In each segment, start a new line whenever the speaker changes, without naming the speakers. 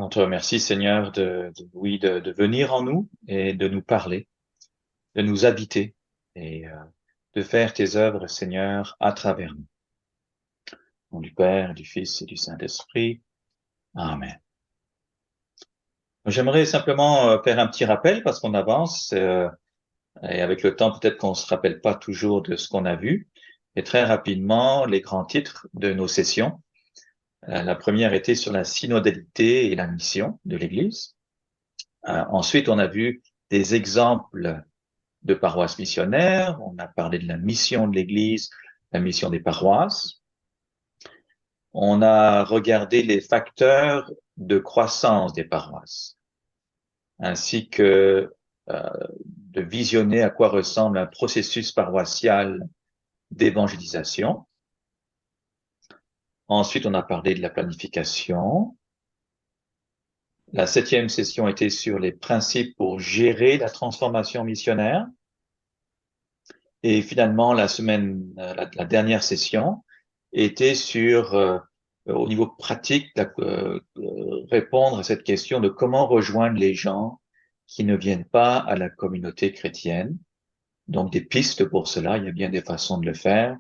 On te remercie, Seigneur, de venir en nous et de nous parler, de nous habiter et de faire tes œuvres, Seigneur, à travers nous. Au nom du Père, du Fils et du Saint-Esprit. Amen. J'aimerais simplement faire un petit rappel parce qu'on avance et avec le temps, peut-être qu'on se rappelle pas toujours de ce qu'on a vu. Et très rapidement, les grands titres de nos sessions. La première était sur la synodalité et la mission de l'Église. Ensuite, on a vu des exemples de paroisses missionnaires, on a parlé de la mission de l'Église, la mission des paroisses. On a regardé les facteurs de croissance des paroisses, ainsi que de visionner à quoi ressemble un processus paroissial d'évangélisation. Ensuite, on a parlé de la planification. La 7e session était sur les principes pour gérer la transformation missionnaire. Et finalement, la dernière session était sur, au niveau pratique, répondre à cette question de comment rejoindre les gens qui ne viennent pas à la communauté chrétienne. Donc, des pistes pour cela, il y a bien des façons de le faire.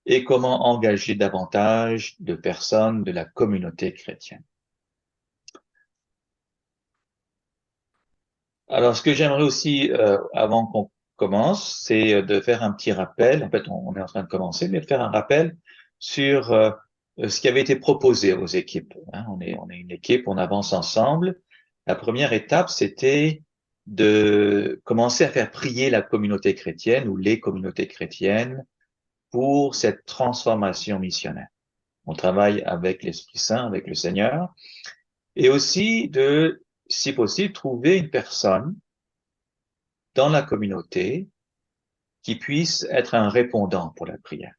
Et comment engager davantage de personnes de la communauté chrétienne. Alors, ce que j'aimerais aussi, avant qu'on commence, c'est de faire un petit rappel. En fait, on est en train de commencer, mais de faire un rappel sur ce qui avait été proposé aux équipes. Hein. On est une équipe, on avance ensemble. La première étape, c'était de commencer à faire prier la communauté chrétienne ou les communautés chrétiennes pour cette transformation missionnaire. On travaille avec l'Esprit Saint, avec le Seigneur, et aussi de, si possible, trouver une personne dans la communauté qui puisse être un répondant pour la prière.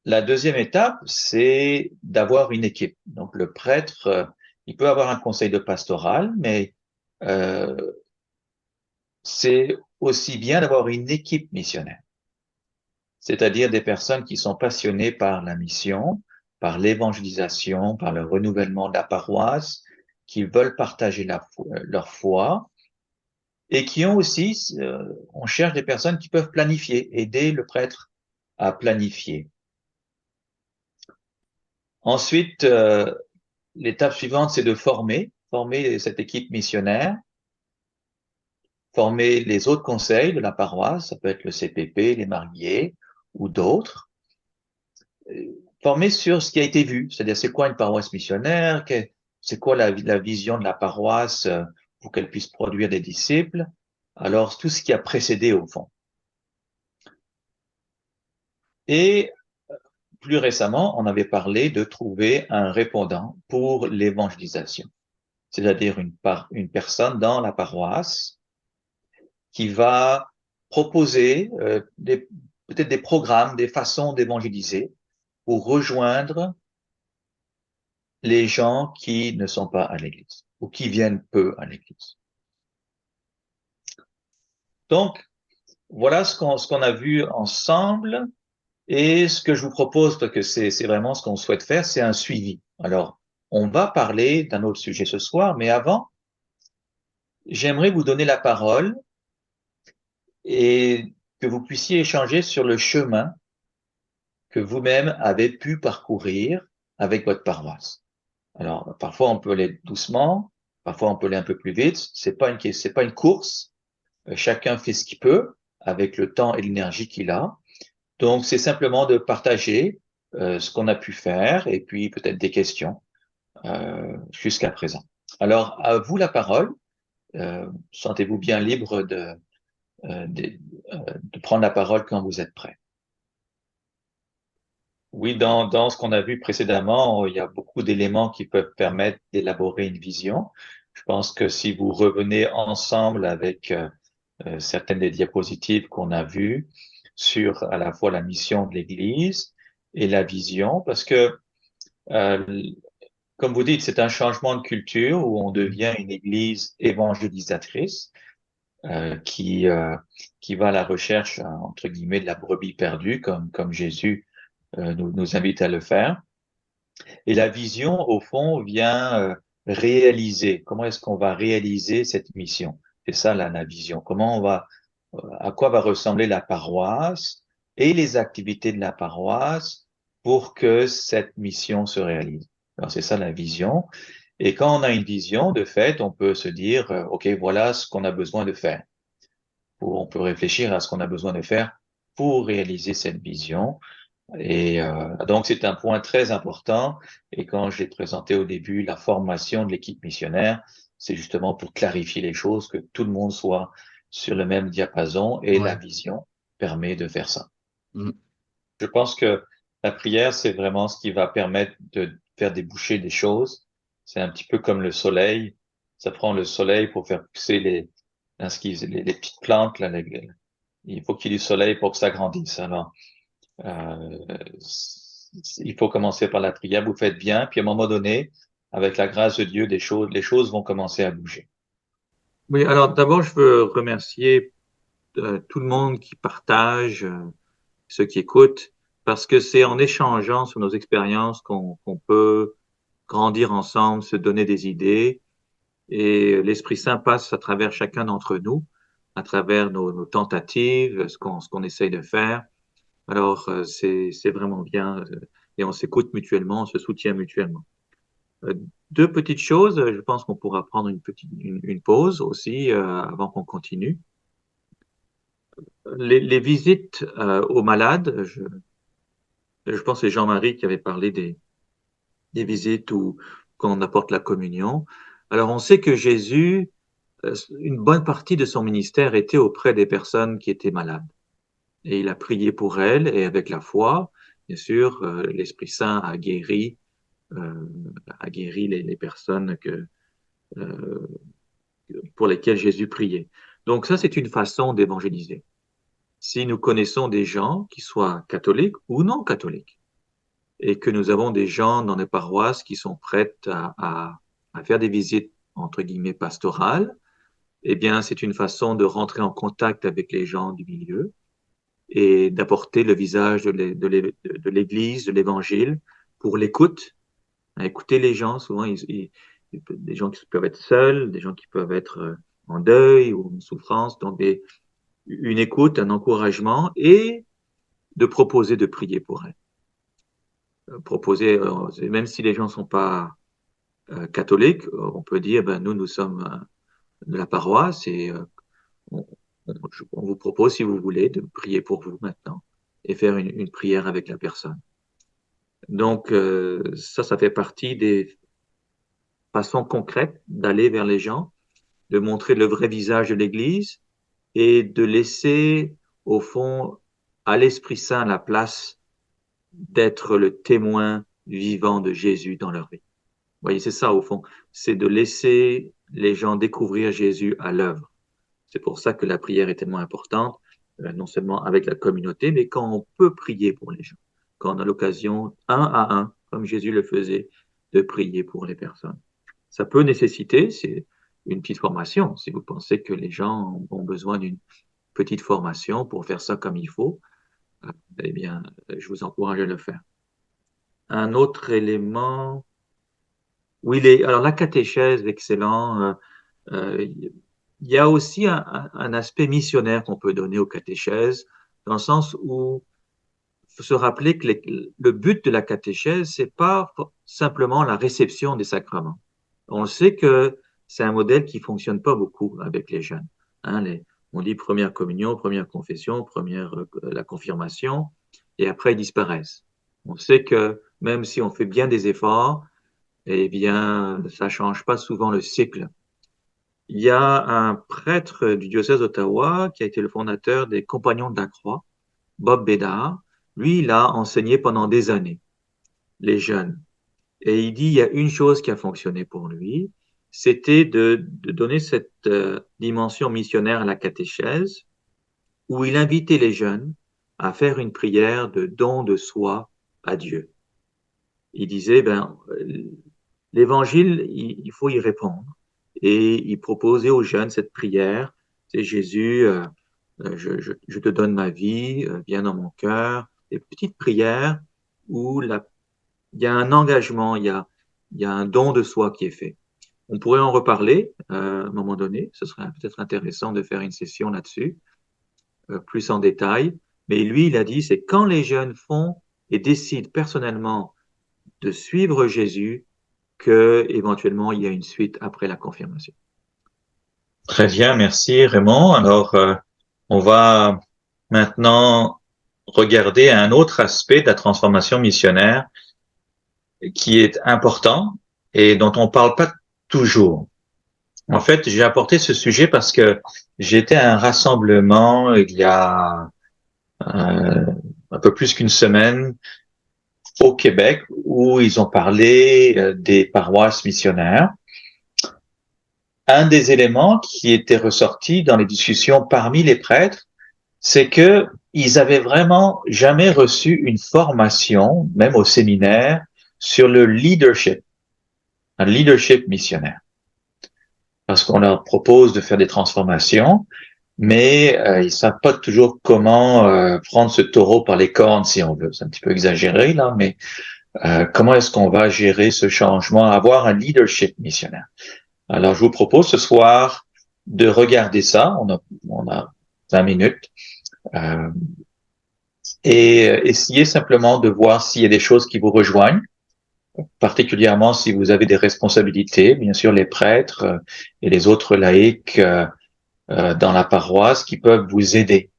La deuxième étape, c'est d'avoir une équipe. Donc le prêtre, il peut avoir un conseil de pastoral, mais euh, c'est aussi bien d'avoir une équipe missionnaire, c'est-à-dire des personnes qui sont passionnées par la mission, par l'évangélisation, par le renouvellement de la paroisse, qui veulent partager leur foi, et qui ont aussi, on cherche des personnes qui peuvent planifier, aider le prêtre à planifier. Ensuite, l'étape suivante, c'est de former cette équipe missionnaire, former les autres conseils de la paroisse, ça peut être le CPP, les mariés ou d'autres, former sur ce qui a été vu, c'est-à-dire c'est quoi une paroisse missionnaire, c'est quoi la vision de la paroisse pour qu'elle puisse produire des disciples, alors tout ce qui a précédé au fond. Et plus récemment, on avait parlé de trouver un répondant pour l'évangélisation, c'est-à-dire une personne dans la paroisse qui va proposer peut-être des programmes, des façons d'évangéliser pour rejoindre les gens qui ne sont pas à l'église ou qui viennent peu à l'église. Donc, voilà ce qu'on a vu ensemble. Et ce que je vous propose, parce que c'est vraiment ce qu'on souhaite faire, c'est un suivi. Alors, on va parler d'un autre sujet ce soir, mais avant, j'aimerais vous donner la parole et que vous puissiez échanger sur le chemin que vous-même avez pu parcourir avec votre paroisse. Alors, parfois on peut aller doucement, parfois on peut aller un peu plus vite. C'est pas une course. Chacun fait ce qu'il peut avec le temps et l'énergie qu'il a. Donc, c'est simplement de partager ce qu'on a pu faire et puis peut-être des questions jusqu'à présent. Alors, à vous la parole. Sentez-vous bien libre de prendre la parole quand vous êtes prêt. Oui, dans ce qu'on a vu précédemment, il y a beaucoup d'éléments qui peuvent permettre d'élaborer une vision. Je pense que si vous revenez ensemble avec certaines des diapositives qu'on a vues sur à la fois la mission de l'Église et la vision, parce que, euh, comme vous dites, c'est un changement de culture où on devient une Église évangélisatrice qui va à la recherche, entre guillemets, de la brebis perdue, comme Jésus nous invite à le faire. Et la vision, au fond, vient réaliser. Comment est-ce qu'on va réaliser cette mission? C'est ça la vision. Comment on va, à quoi va ressembler la paroisse et les activités de la paroisse pour que cette mission se réalise. Alors c'est ça la vision. Et quand on a une vision, de fait, on peut se dire, OK, voilà ce qu'on a besoin de faire. On peut réfléchir à ce qu'on a besoin de faire pour réaliser cette vision. Et donc, c'est un point très important. Et quand j'ai présenté au début la formation de l'équipe missionnaire, c'est justement pour clarifier les choses, que tout le monde soit sur le même diapason et la
Ouais.
vision permet de faire ça.
Mm.
Je pense que la prière, c'est vraiment ce qui va permettre de faire déboucher des choses. C'est un petit peu comme le soleil. Ça prend le soleil pour faire pousser les petites plantes, là, il faut qu'il y ait du soleil pour que ça grandisse. Alors, euh, il faut commencer par la prière, vous faites bien, puis à un moment donné, avec la grâce de Dieu, les choses vont commencer à bouger.
Oui, alors d'abord, je veux remercier tout le monde qui partage, ceux qui écoutent, parce que c'est en échangeant sur nos expériences qu'on peut grandir ensemble, se donner des idées, et l'Esprit Saint passe à travers chacun d'entre nous, à travers nos tentatives, ce qu'on essaye de faire. Alors, c'est vraiment bien, et on s'écoute mutuellement, on se soutient mutuellement. Euh, Deux petites choses, je pense qu'on pourra prendre une pause aussi avant qu'on continue. Les visites aux malades, je pense que c'est Jean-Marie qui avait parlé des visites où quand on apporte la communion. Alors, on sait que Jésus, une bonne partie de son ministère était auprès des personnes qui étaient malades. Et il a prié pour elles, et avec la foi, bien sûr, l'Esprit Saint euh, a guéri les personnes euh, pour lesquelles Jésus priait. Donc ça, c'est une façon d'évangéliser. Si nous connaissons des gens qui soient catholiques ou non catholiques, et que nous avons des gens dans les paroisses qui sont prêtes à faire des visites, entre guillemets, pastorales, eh bien, c'est une façon de rentrer en contact avec les gens du milieu et d'apporter le visage de l'Église, de l'Évangile, pour l'écoute, à écouter les gens. Souvent, des gens qui peuvent être seuls, des gens qui peuvent être en deuil ou en souffrance, donc une écoute, un encouragement et de proposer de prier pour elles. Proposer, même si les gens ne sont pas catholiques, on peut dire, ben, nous sommes de la paroisse et on, on vous propose, si vous voulez, de prier pour vous maintenant et faire une prière avec la personne. Donc, ça fait partie des façons concrètes d'aller vers les gens, de montrer le vrai visage de l'Église et de laisser, au fond, à l'Esprit Saint la place d'être le témoin vivant de Jésus dans leur vie. Vous voyez, c'est ça, au fond, c'est de laisser les gens découvrir Jésus à l'œuvre. C'est pour ça que la prière est tellement importante, non seulement avec la communauté, mais quand on peut prier pour les gens, quand on a l'occasion, un à un, comme Jésus le faisait, de prier pour les personnes. Ça peut nécessiter, c'est une petite formation. Si vous pensez que les gens ont besoin d'une petite formation pour faire ça comme il faut, eh bien, je vous encourage à le faire. Un autre élément, oui, alors la catéchèse, excellent. Il y a aussi un aspect missionnaire qu'on peut donner aux catéchèses, dans le sens où il faut se rappeler que le but de la catéchèse, c'est pas simplement la réception des sacrements. On sait que c'est un modèle qui fonctionne pas beaucoup avec les jeunes. Hein, on dit première communion, première confession, la confirmation, et après ils disparaissent. On sait que même si on fait bien des efforts, eh bien, ça change pas souvent le cycle. Il y a un prêtre du diocèse d'Ottawa qui a été le fondateur des Compagnons de la Croix, Bob Bédard. Lui, il a enseigné pendant des années les jeunes. Et il dit, il y a une chose qui a fonctionné pour lui, c'était de donner cette dimension missionnaire à la catéchèse, où il invitait les jeunes à faire une prière de don de soi à Dieu. Il disait, ben, l'évangile, il faut y répondre. Et il proposait aux jeunes cette prière, c'est Jésus, je te donne ma vie, viens dans mon cœur, des petites prières où il y a un engagement, il y a un don de soi qui est fait. On pourrait en reparler à un moment donné. Ce serait peut-être intéressant de faire une session là-dessus, plus en détail. Mais lui, il a dit, c'est quand les jeunes font et décident personnellement de suivre Jésus que éventuellement il y a une suite après la confirmation.
Très bien, merci Raymond. Alors, on va maintenant regarder un autre aspect de la transformation missionnaire qui est important et dont on parle pas toujours. En fait, j'ai apporté ce sujet parce que j'étais à un rassemblement il y a un peu plus qu'une semaine au Québec où ils ont parlé des paroisses missionnaires. Un des éléments qui était ressorti dans les discussions parmi les prêtres, c'est que ils avaient vraiment jamais reçu une formation, même au séminaire, sur le leadership, un leadership missionnaire. Parce qu'on leur propose de faire des transformations, mais ils savent pas toujours comment prendre ce taureau par les cornes, si on veut. C'est un petit peu exagéré là, mais comment est-ce qu'on va gérer ce changement, avoir un leadership missionnaire? Alors, je vous propose ce soir de regarder ça. On a 20 minutes. Euh, et essayer simplement de voir s'il y a des choses qui vous rejoignent, particulièrement si vous avez des responsabilités, bien sûr les prêtres et les autres laïcs dans la paroisse qui peuvent vous aider.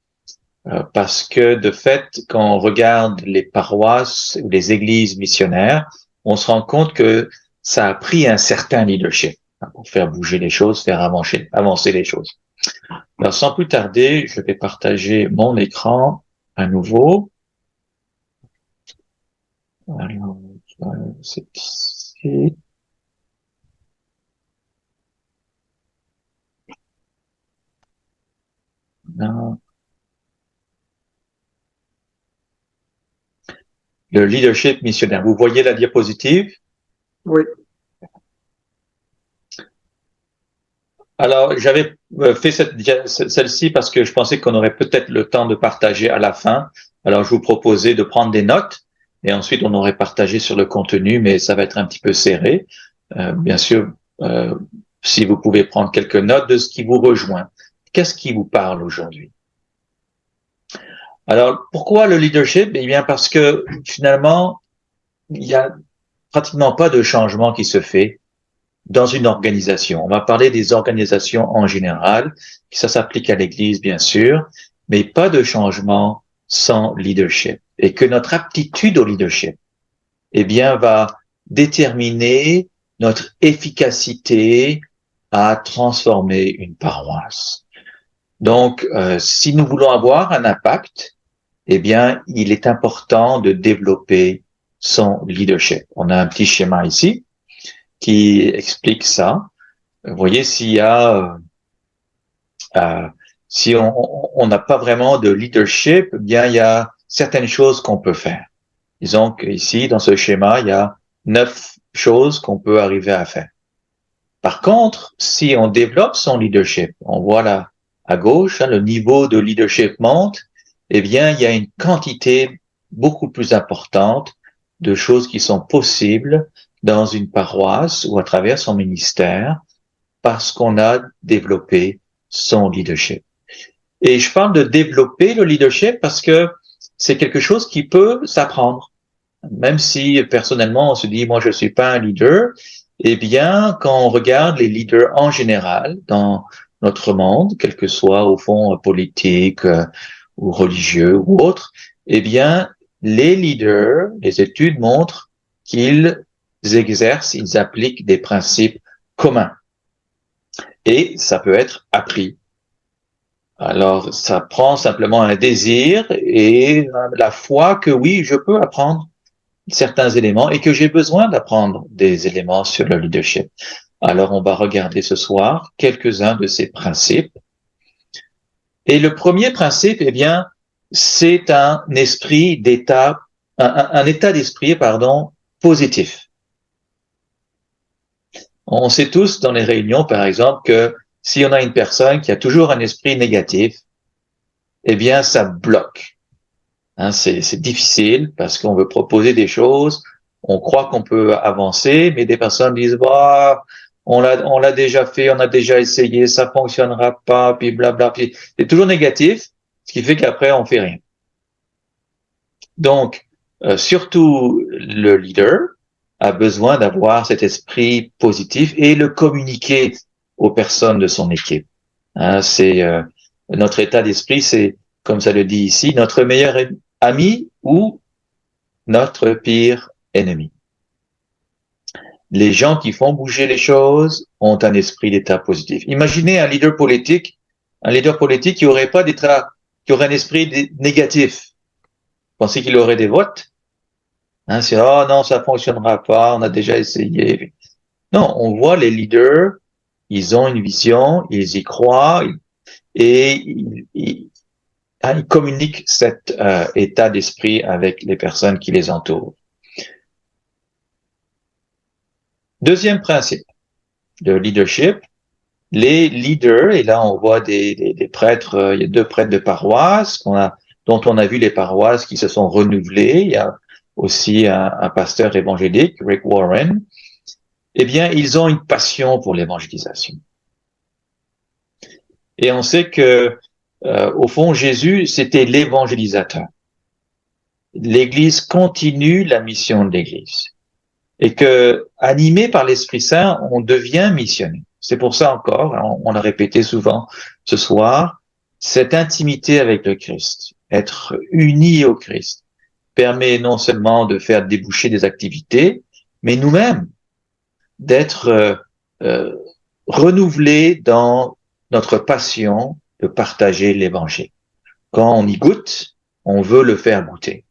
Parce que de fait, quand on regarde les paroisses ou les églises missionnaires, on se rend compte que ça a pris un certain leadership pour faire bouger les choses, faire avancer les choses. Alors sans plus tarder, je vais partager mon écran à nouveau. Alors, c'est ici. Non. Le leadership missionnaire. Vous voyez la diapositive?
Oui.
Alors, j'avais fait celle-ci parce que je pensais qu'on aurait peut-être le temps de partager à la fin. Alors, je vous proposais de prendre des notes et ensuite on aurait partagé sur le contenu, mais ça va être un petit peu serré. Bien sûr, euh, si vous pouvez prendre quelques notes de ce qui vous rejoint. Qu'est-ce qui vous parle aujourd'hui? Alors, pourquoi le leadership? Eh bien, parce que finalement, il y a pratiquement pas de changement qui se fait dans une organisation. On va parler des organisations en général, ça s'applique à l'Église bien sûr, mais pas de changement sans leadership. Et que notre aptitude au leadership, eh bien, va déterminer notre efficacité à transformer une paroisse. Donc, si nous voulons avoir un impact, eh bien, il est important de développer son leadership. On a un petit schéma ici qui explique ça. Vous voyez, s'il y a, si on n'a pas vraiment de leadership, eh bien, il y a certaines choses qu'on peut faire. Disons qu'ici, dans ce schéma, il y a 9 choses qu'on peut arriver à faire. Par contre, si on développe son leadership, on voit là à gauche, le niveau de leadership monte, eh bien, il y a une quantité beaucoup plus importante de choses qui sont possibles dans une paroisse ou à travers son ministère parce qu'on a développé son leadership. Et je parle de développer le leadership parce que c'est quelque chose qui peut s'apprendre. Même si personnellement on se dit moi je suis pas un leader, eh bien quand on regarde les leaders en général dans notre monde, quel que soit au fond politique ou religieux ou autre, eh bien les leaders, les études montrent qu'ils exercent, ils appliquent des principes communs et ça peut être appris. Alors ça prend simplement un désir et la foi que oui je peux apprendre certains éléments et que j'ai besoin d'apprendre des éléments sur le leadership. Alors, on va regarder ce soir quelques-uns de ces principes. Et le premier principe, eh bien, c'est un esprit d'état, un état d'esprit, pardon, positif. On sait tous dans les réunions, par exemple, que si on a une personne qui a toujours un esprit négatif, eh bien, ça bloque. Hein, c'est difficile parce qu'on veut proposer des choses, on croit qu'on peut avancer, mais des personnes disent, bah, on l'a déjà fait, on a déjà essayé, ça fonctionnera pas, puis blabla, puis c'est toujours négatif, ce qui fait qu'après on fait rien. Donc, surtout le leader a besoin d'avoir cet esprit positif et le communiquer aux personnes de son équipe. Hein, c'est notre état d'esprit, c'est comme ça le dit ici, notre meilleur ami ou notre pire ennemi. Les gens qui font bouger les choses ont un esprit d'état positif. Imaginez un leader politique qui aurait pas d'état, qui aurait un esprit négatif. Pensez qu'il aurait des votes? Hein, c'est oh non, ça fonctionnera pas, on a déjà essayé. Non, on voit les leaders, ils ont une vision, ils y croient et ils communiquent cet état d'esprit avec les personnes qui les entourent. Deuxième principe de leadership, les leaders, et là on voit des prêtres, il y a 2 prêtres de paroisse dont on a vu les paroisses qui se sont renouvelées. Il y a aussi un pasteur évangélique, Rick Warren. Eh bien, ils ont une passion pour l'évangélisation. Et on sait que, au fond, Jésus, c'était l'évangélisateur. L'Église continue la mission de l'Église. Et que, animé par l'Esprit Saint, on devient missionnaire. C'est pour ça encore, on l'a répété souvent ce soir, cette intimité avec le Christ, être uni au Christ, permet non seulement de faire déboucher des activités, mais nous-mêmes d'être renouvelés dans notre passion de partager l'Évangile. Quand on y goûte, on veut le faire goûter.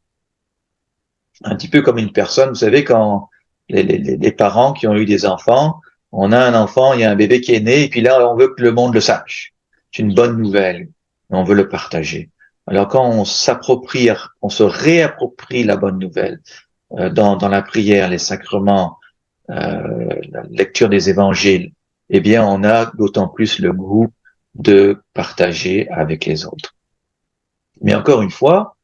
Un petit peu comme une personne, vous savez, quand les parents qui ont eu des enfants, on a un enfant, il y a un bébé qui est né, et puis là, on veut que le monde le sache. C'est une bonne nouvelle, on veut le partager. Alors quand on se réapproprie la bonne nouvelle dans la prière, les sacrements, la lecture des évangiles, eh bien, on a d'autant plus le goût de partager avec les autres. Mais encore une fois,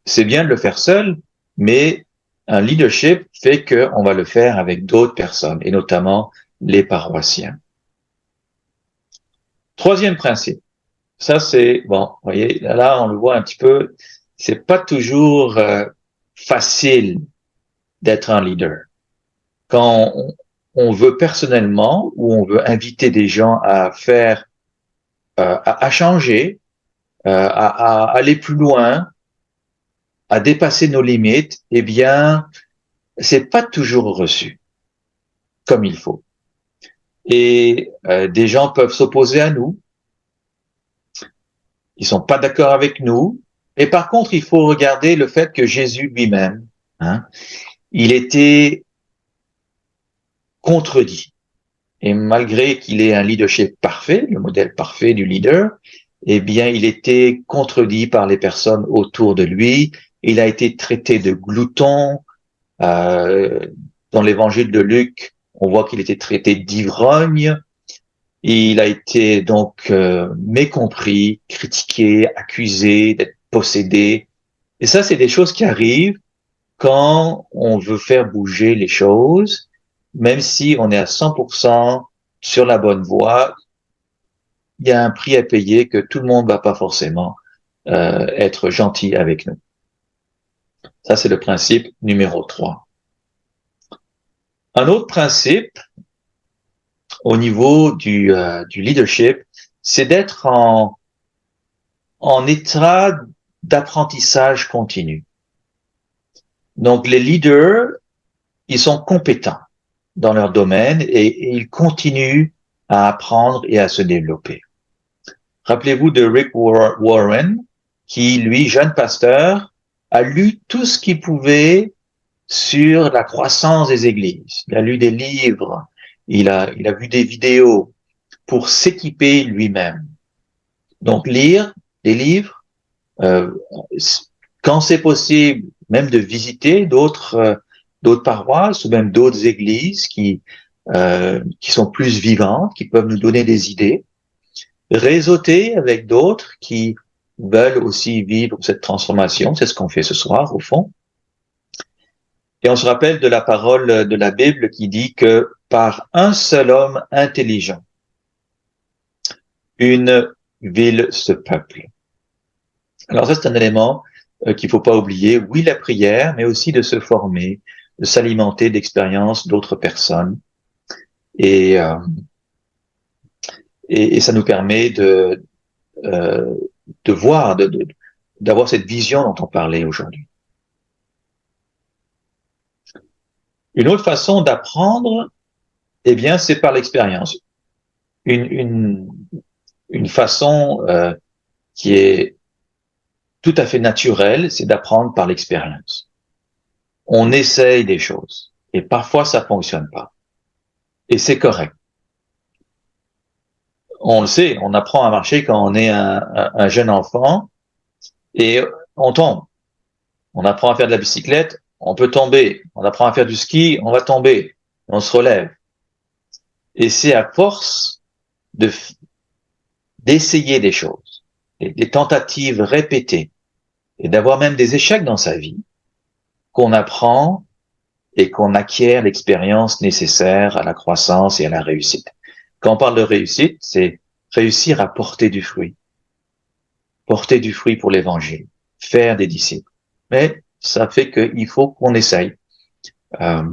c'est bien de le faire seul, mais un leadership fait qu'on va le faire avec d'autres personnes, et notamment les paroissiens. Troisième principe. Ça, c'est, bon, vous voyez, là, on le voit un petit peu, c'est pas toujours facile d'être un leader. Quand on veut personnellement, ou on veut inviter des gens à faire, à changer, à aller plus loin, à dépasser nos limites, eh bien, c'est pas toujours reçu comme il faut. Et des gens peuvent s'opposer à nous, ils sont pas d'accord avec nous. Et par contre, il faut regarder le fait que Jésus lui-même, hein, il était contredit. Et malgré qu'il ait un leadership parfait, le modèle parfait du leader, eh bien, il était contredit par les personnes autour de lui. Il a été traité de glouton. Dans l'évangile de Luc, on voit qu'il était traité d'ivrogne. Il a été donc mécompris, critiqué, accusé d'être possédé. Et ça, c'est des choses qui arrivent quand on veut faire bouger les choses, même si on est à 100% sur la bonne voie. Il y a un prix à payer que tout le monde va pas forcément être gentil avec nous. Ça, c'est le principe numéro 3. Un autre principe au niveau du leadership, c'est d'être en état d'apprentissage continu. Donc, les leaders, ils sont compétents dans leur domaine et ils continuent à apprendre et à se développer. Rappelez-vous de Rick Warren, qui, lui, jeune pasteur, a lu tout ce qu'il pouvait sur la croissance des églises. Il a lu des livres, il a vu des vidéos pour s'équiper lui-même. Donc, lire des livres, quand c'est possible, même de visiter d'autres paroisses ou même d'autres églises qui sont plus vivantes, qui peuvent nous donner des idées, réseauter avec d'autres qui veulent aussi vivre cette transformation. C'est ce qu'on fait ce soir, au fond. Et on se rappelle de la parole de la Bible qui dit que par un seul homme intelligent, une ville se peuple. Alors ça, c'est un élément qu'il faut pas oublier. Oui, la prière, mais aussi de se former, de s'alimenter d'expériences d'autres personnes. Et, euh, et ça nous permet euh, de voir, d'avoir cette vision dont on parlait aujourd'hui. Une autre façon d'apprendre, eh bien, c'est par l'expérience. Une, une, une façon qui est tout à fait naturelle, c'est d'apprendre par l'expérience. On essaye des choses et parfois ça fonctionne pas. Et c'est correct. On le sait, on apprend à marcher quand on est un jeune enfant et on tombe. On apprend à faire de la bicyclette, on peut tomber. On apprend à faire du ski, on va tomber. On se relève. Et c'est à force d'essayer des choses, des tentatives répétées, et d'avoir même des échecs dans sa vie, qu'on apprend et qu'on acquiert l'expérience nécessaire à la croissance et à la réussite. Quand on parle de réussite, c'est réussir à porter du fruit pour l'évangile, faire des disciples. Mais ça fait qu'il faut qu'on essaye. Euh,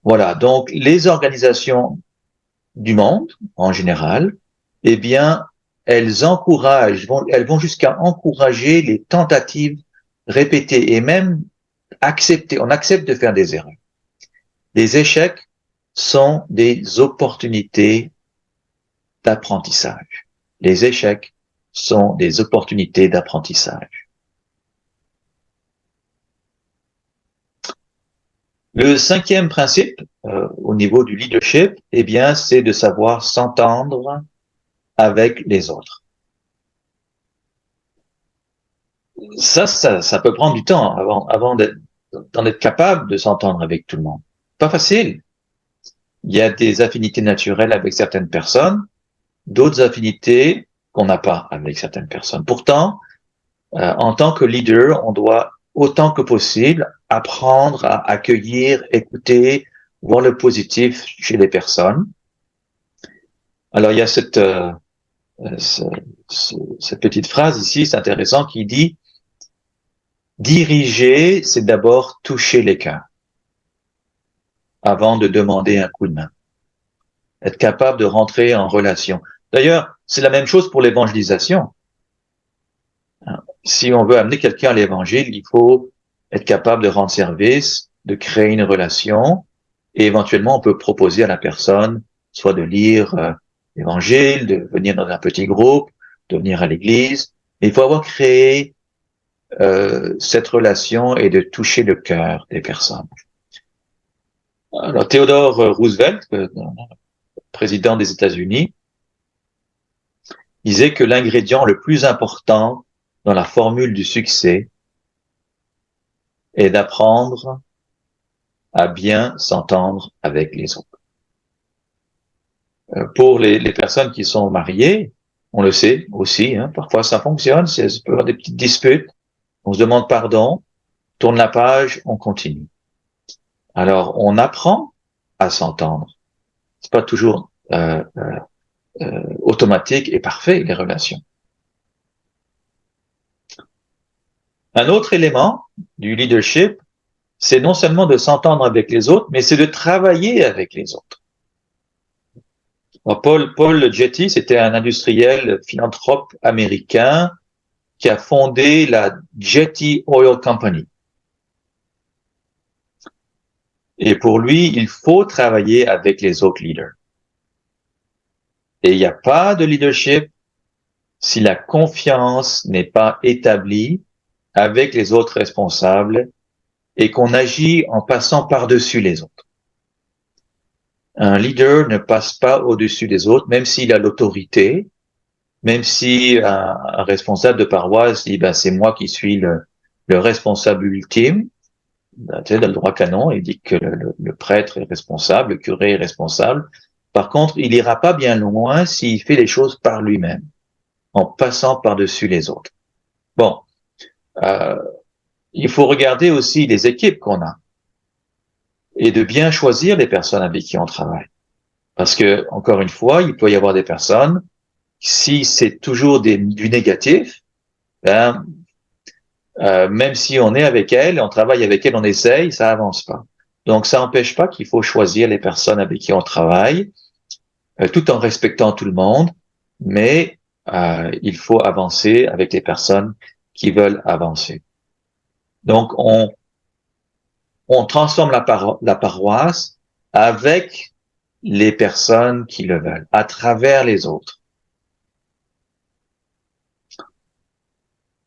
voilà, donc les organisations du monde, en général, eh bien, elles vont jusqu'à encourager les tentatives répétées et même on accepte de faire des erreurs. Les échecs sont des opportunités d'apprentissage. Les échecs sont des opportunités d'apprentissage. Le cinquième principe, au niveau du leadership, eh bien, c'est de savoir s'entendre avec les autres. Ça peut prendre du temps avant d'en être capable de s'entendre avec tout le monde. Pas facile. Il y a des affinités naturelles avec certaines personnes, d'autres affinités qu'on n'a pas avec certaines personnes. Pourtant, en tant que leader, on doit autant que possible apprendre à accueillir, écouter, voir le positif chez les personnes. Alors il y a cette petite phrase ici, c'est intéressant, qui dit diriger, c'est d'abord toucher les cœurs avant de demander un coup de main. Être capable de rentrer en relation. D'ailleurs, c'est la même chose pour l'évangélisation. Si on veut amener quelqu'un à l'évangile, il faut être capable de rendre service, de créer une relation, et éventuellement on peut proposer à la personne soit de lire l'évangile, de venir dans un petit groupe, de venir à l'église. Mais il faut avoir créé cette relation et de toucher le cœur des personnes. Alors Theodore Roosevelt, président des États-Unis, disait que l'ingrédient le plus important dans la formule du succès est d'apprendre à bien s'entendre avec les autres. Pour les personnes qui sont mariées, on le sait aussi, hein, parfois ça fonctionne, ça peut y avoir des petites disputes, on se demande pardon, tourne la page, on continue. Alors, on apprend à s'entendre. C'est pas toujours automatique et parfait, les relations. Un autre élément du leadership, c'est non seulement de s'entendre avec les autres, mais c'est de travailler avec les autres. Alors Paul Getty, c'était un industriel philanthrope américain qui a fondé la Getty Oil Company. Et pour lui, il faut travailler avec les autres leaders. Et il n'y a pas de leadership si la confiance n'est pas établie avec les autres responsables et qu'on agit en passant par-dessus les autres. Un leader ne passe pas au-dessus des autres, même s'il a l'autorité, même si un responsable de paroisse dit c'est moi qui suis le responsable ultime, tu sais, dans le droit canon, il dit que le prêtre est responsable, le curé est responsable. Par contre, il ira pas bien loin s'il fait les choses par lui-même, en passant par-dessus les autres. Bon, il faut regarder aussi les équipes qu'on a et de bien choisir les personnes avec qui on travaille. Parce que, encore une fois, il peut y avoir des personnes, si c'est toujours du négatif, ben, même si on est avec elles, on travaille avec elles, on essaye, ça avance pas. Donc, ça n'empêche pas qu'il faut choisir les personnes avec qui on travaille, tout en respectant tout le monde, mais il faut avancer avec les personnes qui veulent avancer. Donc, on transforme la paroisse avec les personnes qui le veulent, à travers les autres.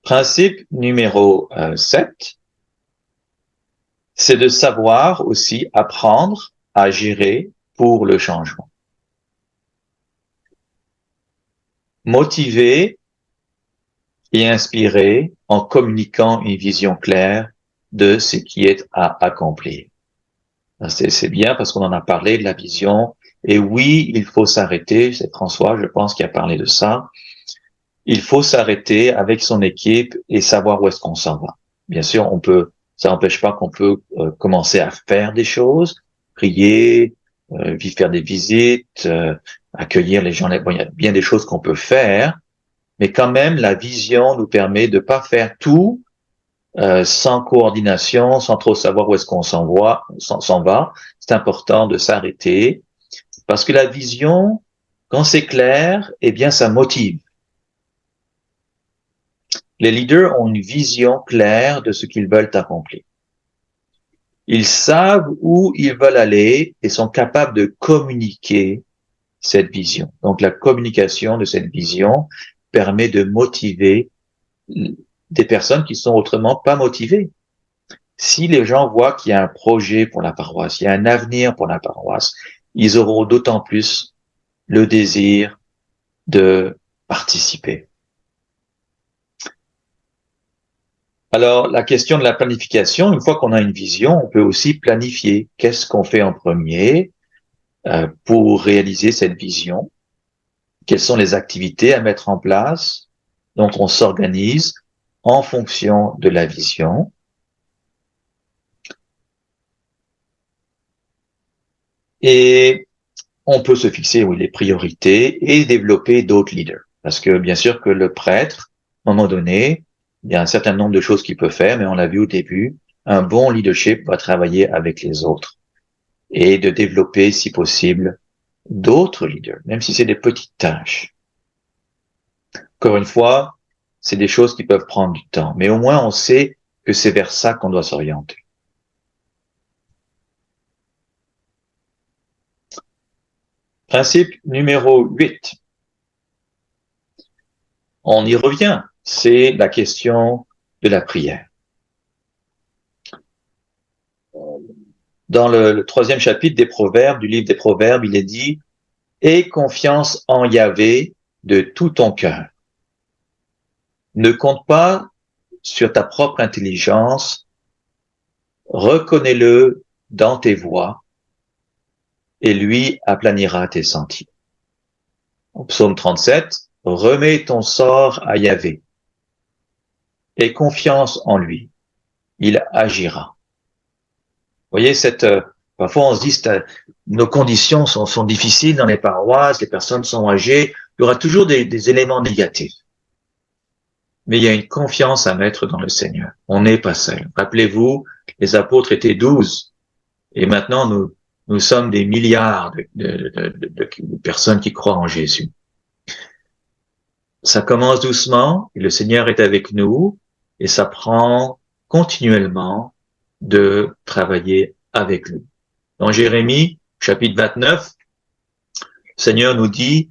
Principe numéro 7, c'est de savoir aussi apprendre à gérer pour le changement. Motiver et inspirer en communiquant une vision claire de ce qui est à accomplir. C'est bien parce qu'on en a parlé de la vision. Et oui, il faut s'arrêter. C'est François, je pense, qui a parlé de ça. Il faut s'arrêter avec son équipe et savoir où est-ce qu'on s'en va. Bien sûr, ça n'empêche pas qu'on peut commencer à faire des choses, prier, faire des visites, accueillir les gens. Bon, il y a bien des choses qu'on peut faire, mais quand même, la vision nous permet de pas faire tout sans coordination, sans trop savoir où est-ce qu'on s'en va. C'est important de s'arrêter parce que la vision, quand c'est clair, eh bien, ça motive. Les leaders ont une vision claire de ce qu'ils veulent accomplir. Ils savent où ils veulent aller et sont capables de communiquer cette vision. Donc, la communication de cette vision permet de motiver des personnes qui sont autrement pas motivées. Si les gens voient qu'il y a un projet pour la paroisse, il y a un avenir pour la paroisse, ils auront d'autant plus le désir de participer. Alors, la question de la planification, une fois qu'on a une vision, on peut aussi planifier. Qu'est-ce qu'on fait en premier pour réaliser cette vision? Quelles sont les activités à mettre en place? Donc, on s'organise en fonction de la vision. Et on peut se fixer, oui, les priorités et développer d'autres leaders. Parce que, bien sûr, que le prêtre, à un moment donné, il y a un certain nombre de choses qu'il peut faire, mais on l'a vu au début, un bon leadership va travailler avec les autres et de développer, si possible, d'autres leaders, même si c'est des petites tâches. Encore une fois, c'est des choses qui peuvent prendre du temps, mais au moins on sait que c'est vers ça qu'on doit s'orienter. Principe numéro 8. On y revient, c'est la question de la prière. Dans le 3e chapitre des Proverbes, du livre des Proverbes, il est dit « Aie confiance en Yahvé de tout ton cœur. Ne compte pas sur ta propre intelligence, reconnais-le dans tes voies, et lui aplanira tes sentiers. » Au psaume 37, « Remets ton sort à Yahvé, aie confiance en lui, il agira. » Vous voyez, parfois on se dit, nos conditions sont difficiles dans les paroisses, les personnes sont âgées, il y aura toujours des éléments négatifs. Mais il y a une confiance à mettre dans le Seigneur. On n'est pas seul. Rappelez-vous, les apôtres étaient 12. Et maintenant, nous sommes des milliards de personnes qui croient en Jésus. Ça commence doucement, et le Seigneur est avec nous, et ça prend continuellement de travailler avec lui. Dans Jérémie, chapitre 29, le Seigneur nous dit,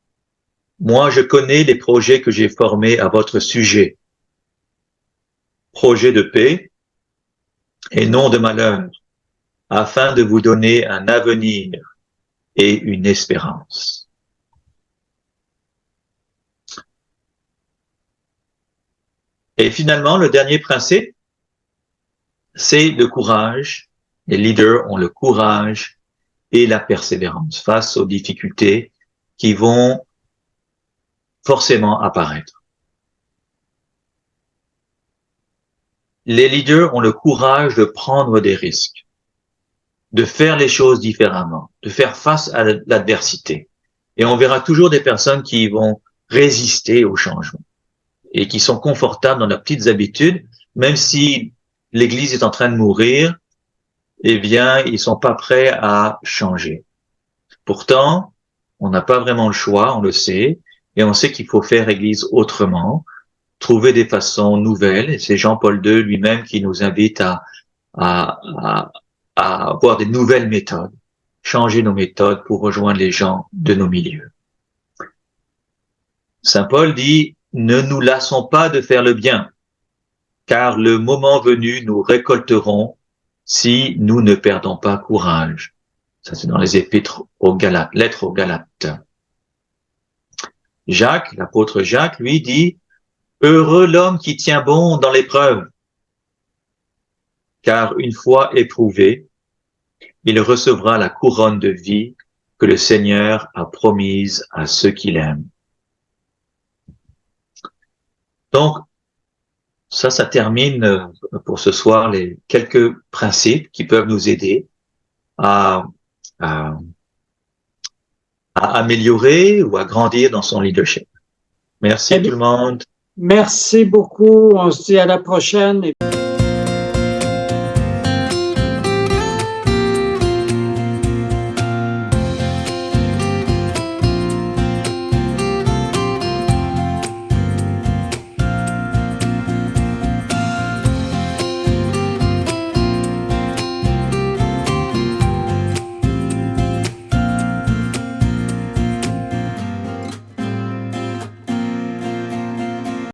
« Moi, je connais les projets que j'ai formés à votre sujet, projets de paix et non de malheur, afin de vous donner un avenir et une espérance. » Et finalement, le dernier principe, c'est le courage. Les leaders ont le courage et la persévérance face aux difficultés qui vont forcément apparaître. les leaders ont le courage de prendre des risques, de faire les choses différemment, de faire face à l'adversité. Et on verra toujours des personnes qui vont résister au changement et qui sont confortables dans leurs petites habitudes, même si l'Église est en train de mourir, eh bien, ils sont pas prêts à changer. Pourtant, on n'a pas vraiment le choix, on le sait, et on sait qu'il faut faire Église autrement, trouver des façons nouvelles, et c'est Jean-Paul II lui-même qui nous invite à, à, à avoir des nouvelles méthodes, changer nos méthodes pour rejoindre les gens de nos milieux. Saint Paul dit, ne nous lassons pas de faire le bien, car le moment venu, nous récolterons si nous ne perdons pas courage. Ça, c'est dans les épîtres aux Galates, lettres aux Galates. Jacques, l'apôtre Jacques, lui dit, heureux l'homme qui tient bon dans l'épreuve, car une fois éprouvé, il recevra la couronne de vie que le Seigneur a promise à ceux qui l'aiment. Donc, ça termine pour ce soir les quelques principes qui peuvent nous aider à, à, à améliorer ou à grandir dans son leadership. Merci tout le monde.
Merci beaucoup. On se dit à la prochaine.